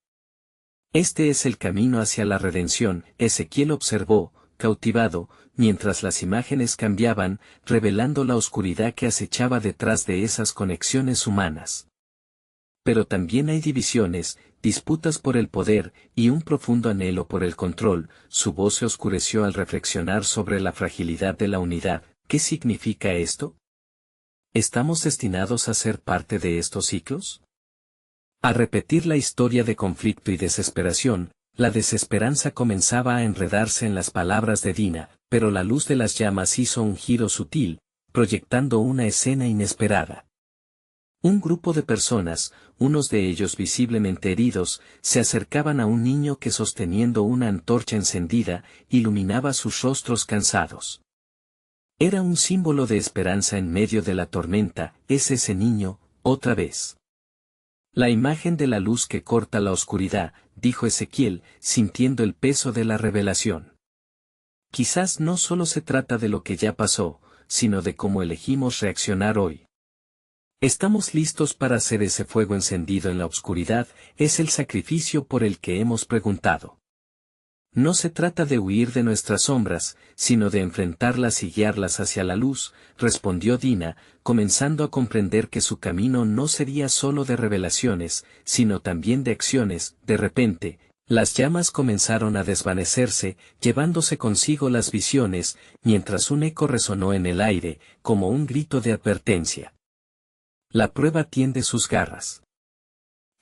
Este es el camino hacia la redención, Ezequiel observó, cautivado, mientras las imágenes cambiaban, revelando la oscuridad que acechaba detrás de esas conexiones humanas. Pero también hay divisiones, disputas por el poder, y un profundo anhelo por el control. Su voz se oscureció al reflexionar sobre la fragilidad de la unidad. ¿Qué significa esto? ¿Estamos destinados a ser parte de estos ciclos? A repetir la historia de conflicto y desesperación, la desesperanza comenzaba a enredarse en las palabras de Dina, pero la luz de las llamas hizo un giro sutil, proyectando una escena inesperada. Un grupo de personas, unos de ellos visiblemente heridos, se acercaban a un niño que sosteniendo una antorcha encendida, iluminaba sus rostros cansados. Era un símbolo de esperanza en medio de la tormenta. Es ese niño, otra vez. La imagen de la luz que corta la oscuridad, dijo Ezequiel, sintiendo el peso de la revelación. Quizás no solo se trata de lo que ya pasó, sino de cómo elegimos reaccionar hoy. Estamos listos para hacer ese fuego encendido en la oscuridad. Es el sacrificio por el que hemos preguntado. No se trata de huir de nuestras sombras, sino de enfrentarlas y guiarlas hacia la luz, respondió Dina, comenzando a comprender que su camino no sería solo de revelaciones, sino también de acciones. De repente, las llamas comenzaron a desvanecerse, llevándose consigo las visiones, mientras un eco resonó en el aire, como un grito de advertencia. La prueba tiende sus garras.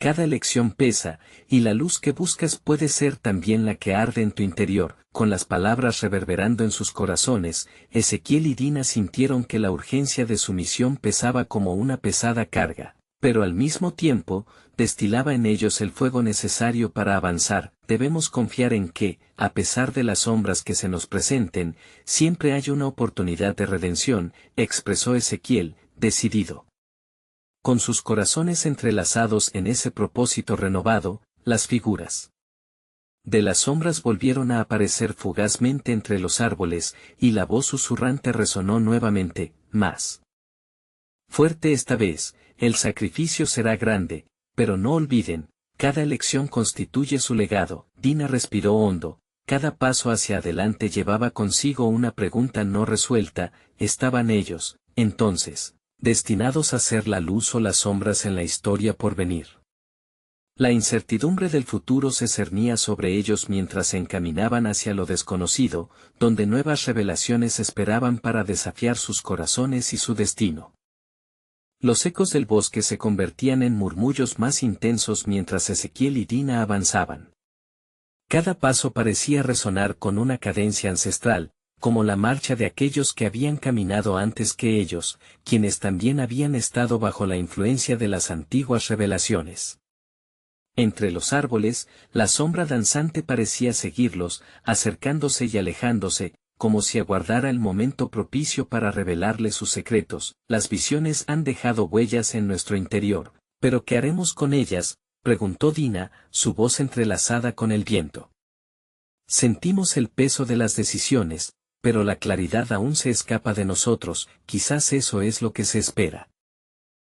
cada elección pesa, y la luz que buscas puede ser también la que arde en tu interior. Con las palabras reverberando en sus corazones, Ezequiel y Dina sintieron que la urgencia de su misión pesaba como una pesada carga, pero al mismo tiempo, destilaba en ellos el fuego necesario para avanzar. Debemos confiar en que, a pesar de las sombras que se nos presenten, siempre hay una oportunidad de redención, expresó Ezequiel, decidido. Con sus corazones entrelazados en ese propósito renovado, las figuras de las sombras volvieron a aparecer fugazmente entre los árboles, y la voz susurrante resonó nuevamente, más fuerte esta vez. El sacrificio será grande, pero no olviden, cada elección constituye su legado. Dina respiró hondo, cada paso hacia adelante llevaba consigo una pregunta no resuelta. ¿Estaban ellos, entonces, destinados a ser la luz o las sombras en la historia por venir? La incertidumbre del futuro se cernía sobre ellos mientras se encaminaban hacia lo desconocido, donde nuevas revelaciones esperaban para desafiar sus corazones y su destino. Los ecos del bosque se convertían en murmullos más intensos mientras Ezequiel y Dina avanzaban. Cada paso parecía resonar con una cadencia ancestral, como la marcha de aquellos que habían caminado antes que ellos, quienes también habían estado bajo la influencia de las antiguas revelaciones. Entre los árboles, la sombra danzante parecía seguirlos, acercándose y alejándose, como si aguardara el momento propicio para revelarle sus secretos. Las visiones han dejado huellas en nuestro interior, ¿pero qué haremos con ellas?, preguntó Dina, su voz entrelazada con el viento. Sentimos el peso de las decisiones, pero la claridad aún se escapa de nosotros. Quizás eso es lo que se espera.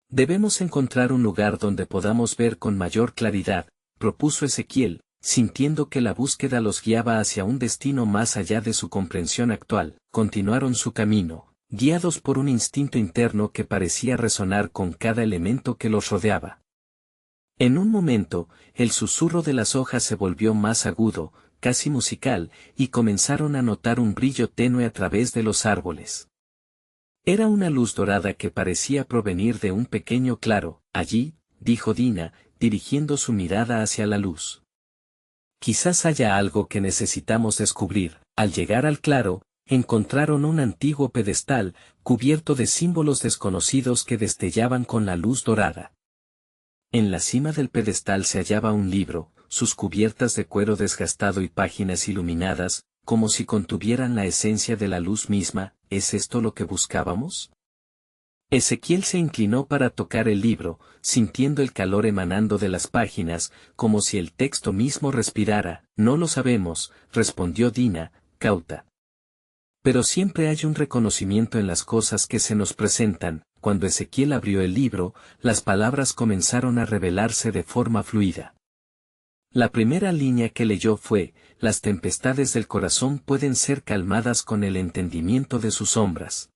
Debemos encontrar un lugar donde podamos ver con mayor claridad, propuso Ezequiel, sintiendo que la búsqueda los guiaba hacia un destino más allá de su comprensión actual. Continuaron su camino, guiados por un instinto interno que parecía resonar con cada elemento que los rodeaba. En un momento, el susurro de las hojas se volvió más agudo, casi musical, y comenzaron a notar un brillo tenue a través de los árboles. Era una luz dorada que parecía provenir de un pequeño claro. Allí, dijo Dina, dirigiendo su mirada hacia la luz. Quizás haya algo que necesitamos descubrir. Al llegar al claro, encontraron un antiguo pedestal, cubierto de símbolos desconocidos que destellaban con la luz dorada. En la cima del pedestal se hallaba un libro, sus cubiertas de cuero desgastado y páginas iluminadas, como si contuvieran la esencia de la luz misma. ¿Es esto lo que buscábamos? Ezequiel se inclinó para tocar el libro, sintiendo el calor emanando de las páginas, como si el texto mismo respirara. No lo sabemos, respondió Dina, cauta. Pero siempre hay un reconocimiento en las cosas que se nos presentan. Cuando Ezequiel abrió el libro, las palabras comenzaron a revelarse de forma fluida. La primera línea que leyó fue: las tempestades del corazón pueden ser calmadas con el entendimiento de sus sombras.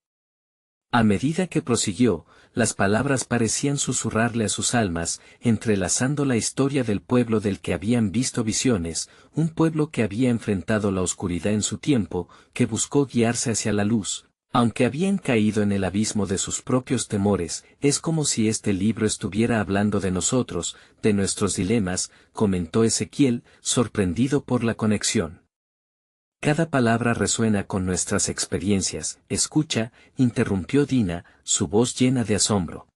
A medida que prosiguió, las palabras parecían susurrarle a sus almas, entrelazando la historia del pueblo del que habían visto visiones, un pueblo que había enfrentado la oscuridad en su tiempo, que buscó guiarse hacia la luz, aunque habían caído en el abismo de sus propios temores. Es como si este libro estuviera hablando de nosotros, de nuestros dilemas, comentó Ezequiel, sorprendido por la conexión. Cada palabra resuena con nuestras experiencias. Escucha, interrumpió Dina, su voz llena de asombro.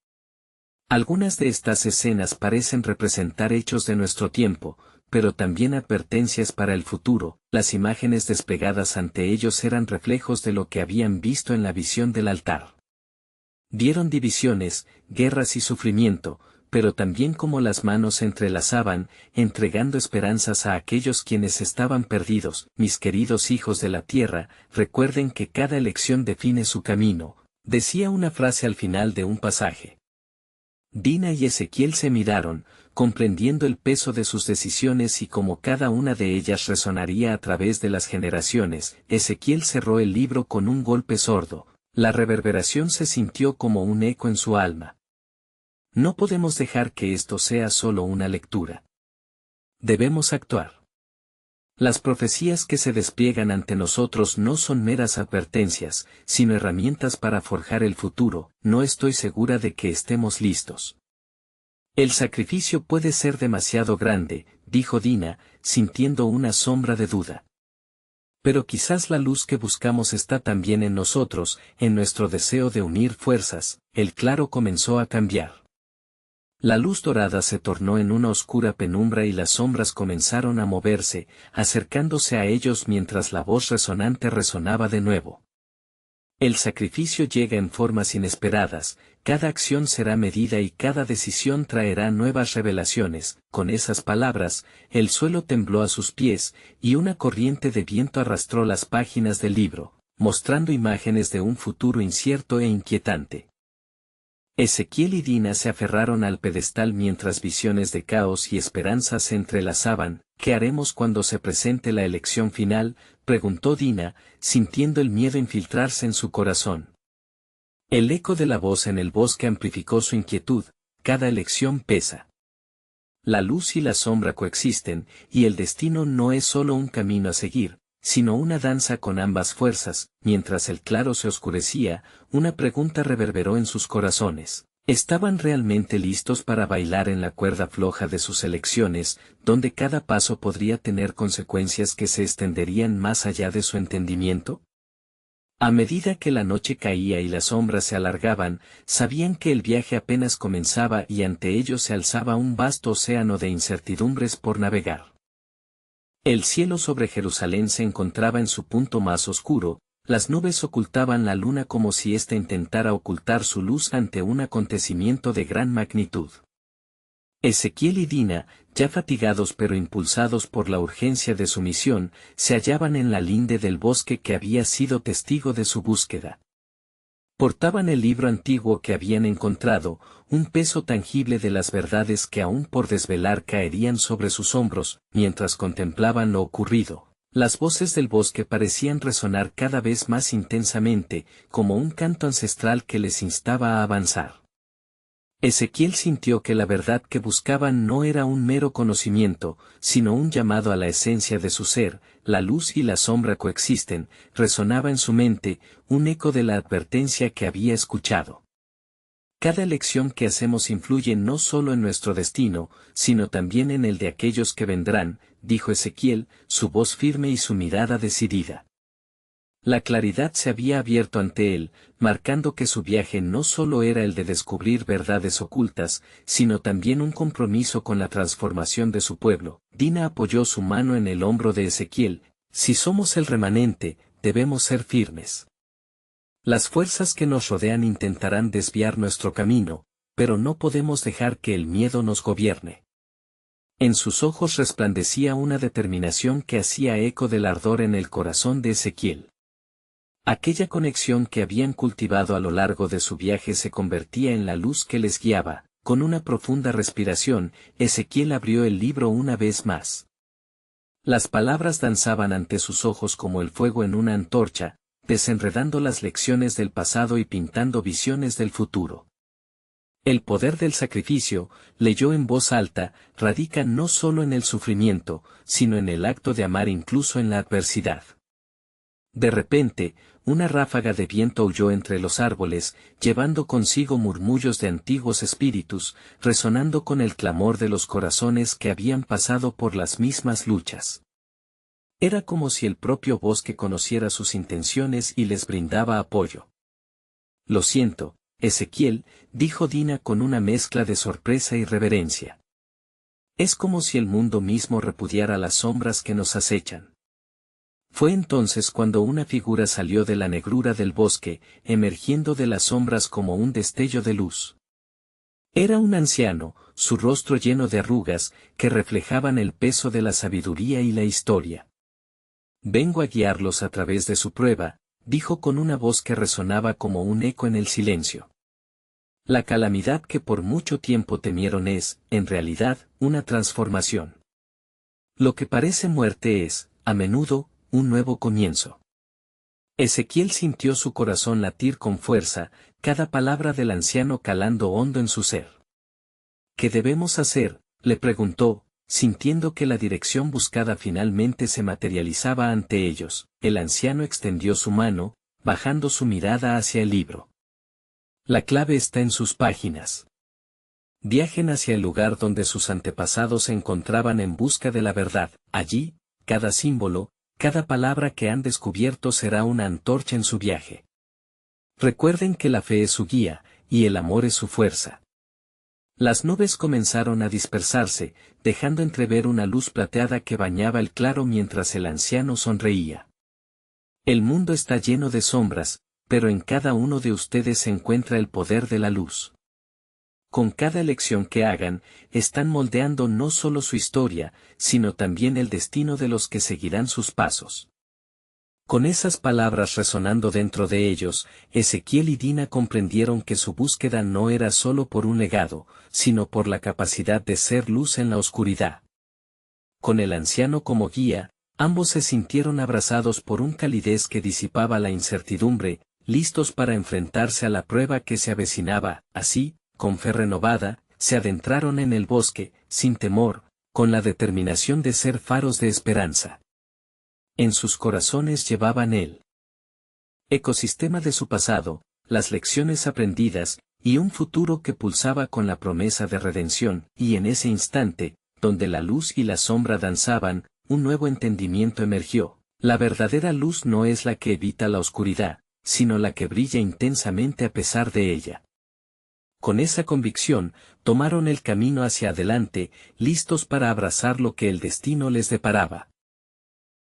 Algunas de estas escenas parecen representar hechos de nuestro tiempo, pero también advertencias para el futuro. Las imágenes desplegadas ante ellos eran reflejos de lo que habían visto en la visión del altar. Vieron divisiones, guerras y sufrimiento, pero también cómo las manos se entrelazaban, entregando esperanzas a aquellos quienes estaban perdidos. Mis queridos hijos de la tierra, recuerden que cada elección define su camino, decía una frase al final de un pasaje. Dina y Ezequiel se miraron, comprendiendo el peso de sus decisiones y cómo cada una de ellas resonaría a través de las generaciones. Ezequiel cerró el libro con un golpe sordo. La reverberación se sintió como un eco en su alma. No podemos dejar que esto sea solo una lectura. Debemos actuar. Las profecías que se despliegan ante nosotros no son meras advertencias, sino herramientas para forjar el futuro. No estoy segura de que estemos listos. El sacrificio puede ser demasiado grande, dijo Dina, sintiendo una sombra de duda. Pero quizás la luz que buscamos está también en nosotros, en nuestro deseo de unir fuerzas. El claro comenzó a cambiar. La luz dorada se tornó en una oscura penumbra y las sombras comenzaron a moverse, acercándose a ellos mientras la voz resonante resonaba de nuevo. El sacrificio llega en formas inesperadas, cada acción será medida y cada decisión traerá nuevas revelaciones. Con esas palabras, el suelo tembló a sus pies, y una corriente de viento arrastró las páginas del libro, mostrando imágenes de un futuro incierto e inquietante. Ezequiel y Dina se aferraron al pedestal mientras visiones de caos y esperanza se entrelazaban. ¿Qué haremos cuando se presente la elección final?, preguntó Dina, sintiendo el miedo infiltrarse en su corazón. El eco de la voz en el bosque amplificó su inquietud. Cada elección pesa. La luz y la sombra coexisten, y el destino no es solo un camino a seguir, sino una danza con ambas fuerzas. Mientras el claro se oscurecía, una pregunta reverberó en sus corazones. ¿Estaban realmente listos para bailar en la cuerda floja de sus elecciones, donde cada paso podría tener consecuencias que se extenderían más allá de su entendimiento? A medida que la noche caía y las sombras se alargaban, sabían que el viaje apenas comenzaba y ante ellos se alzaba un vasto océano de incertidumbres por navegar. El cielo sobre Jerusalén se encontraba en su punto más oscuro. Las nubes ocultaban la luna como si ésta intentara ocultar su luz ante un acontecimiento de gran magnitud. Ezequiel y Dina, ya fatigados pero impulsados por la urgencia de su misión, se hallaban en la linde del bosque que había sido testigo de su búsqueda. Portaban el libro antiguo que habían encontrado, un peso tangible de las verdades que aún por desvelar caerían sobre sus hombros. Mientras contemplaban lo ocurrido, las voces del bosque parecían resonar cada vez más intensamente, como un canto ancestral que les instaba a avanzar. Ezequiel sintió que la verdad que buscaban no era un mero conocimiento, sino un llamado a la esencia de su ser. La luz y la sombra coexisten, resonaba en su mente, un eco de la advertencia que había escuchado. Cada elección que hacemos influye no solo en nuestro destino, sino también en el de aquellos que vendrán, dijo Ezequiel, su voz firme y su mirada decidida. La claridad se había abierto ante él, marcando que su viaje no solo era el de descubrir verdades ocultas, sino también un compromiso con la transformación de su pueblo. Dina apoyó su mano en el hombro de Ezequiel. Si somos el remanente, debemos ser firmes. Las fuerzas que nos rodean intentarán desviar nuestro camino, pero no podemos dejar que el miedo nos gobierne. En sus ojos resplandecía una determinación que hacía eco del ardor en el corazón de Ezequiel. Aquella conexión que habían cultivado a lo largo de su viaje se convertía en la luz que les guiaba. Con una profunda respiración, Ezequiel abrió el libro una vez más. Las palabras danzaban ante sus ojos como el fuego en una antorcha, desenredando las lecciones del pasado y pintando visiones del futuro. El poder del sacrificio, leyó en voz alta, radica no solo en el sufrimiento, sino en el acto de amar incluso en la adversidad. De repente, una ráfaga de viento huyó entre los árboles, llevando consigo murmullos de antiguos espíritus, resonando con el clamor de los corazones que habían pasado por las mismas luchas. Era como si el propio bosque conociera sus intenciones y les brindaba apoyo. Lo siento, Ezequiel, dijo Dina con una mezcla de sorpresa y reverencia. Es como si el mundo mismo repudiara las sombras que nos acechan. Fue entonces cuando una figura salió de la negrura del bosque, emergiendo de las sombras como un destello de luz. Era un anciano, su rostro lleno de arrugas, que reflejaban el peso de la sabiduría y la historia. Vengo a guiarlos a través de su prueba, dijo con una voz que resonaba como un eco en el silencio. La calamidad que por mucho tiempo temieron es, en realidad, una transformación. Lo que parece muerte es, a menudo, un nuevo comienzo. Ezequiel sintió su corazón latir con fuerza, cada palabra del anciano calando hondo en su ser. ¿Qué debemos hacer?, le preguntó, sintiendo que la dirección buscada finalmente se materializaba ante ellos. El anciano extendió su mano, bajando su mirada hacia el libro. La clave está en sus páginas. Viajen hacia el lugar donde sus antepasados se encontraban en busca de la verdad. Allí, cada símbolo, cada palabra que han descubierto será una antorcha en su viaje. Recuerden que la fe es su guía, y el amor es su fuerza. Las nubes comenzaron a dispersarse, dejando entrever una luz plateada que bañaba el claro mientras el anciano sonreía. El mundo está lleno de sombras, pero en cada uno de ustedes se encuentra el poder de la luz. Con cada elección que hagan, están moldeando no solo su historia, sino también el destino de los que seguirán sus pasos. Con esas palabras resonando dentro de ellos, Ezequiel y Dina comprendieron que su búsqueda no era solo por un legado, sino por la capacidad de ser luz en la oscuridad. Con el anciano como guía, ambos se sintieron abrazados por un calidez que disipaba la incertidumbre, listos para enfrentarse a la prueba que se avecinaba. Así, con fe renovada, se adentraron en el bosque, sin temor, con la determinación de ser faros de esperanza. En sus corazones llevaban el ecosistema de su pasado, las lecciones aprendidas, y un futuro que pulsaba con la promesa de redención, y en ese instante, donde la luz y la sombra danzaban, un nuevo entendimiento emergió. La verdadera luz no es la que evita la oscuridad, sino la que brilla intensamente a pesar de ella. Con esa convicción, tomaron el camino hacia adelante, listos para abrazar lo que el destino les deparaba.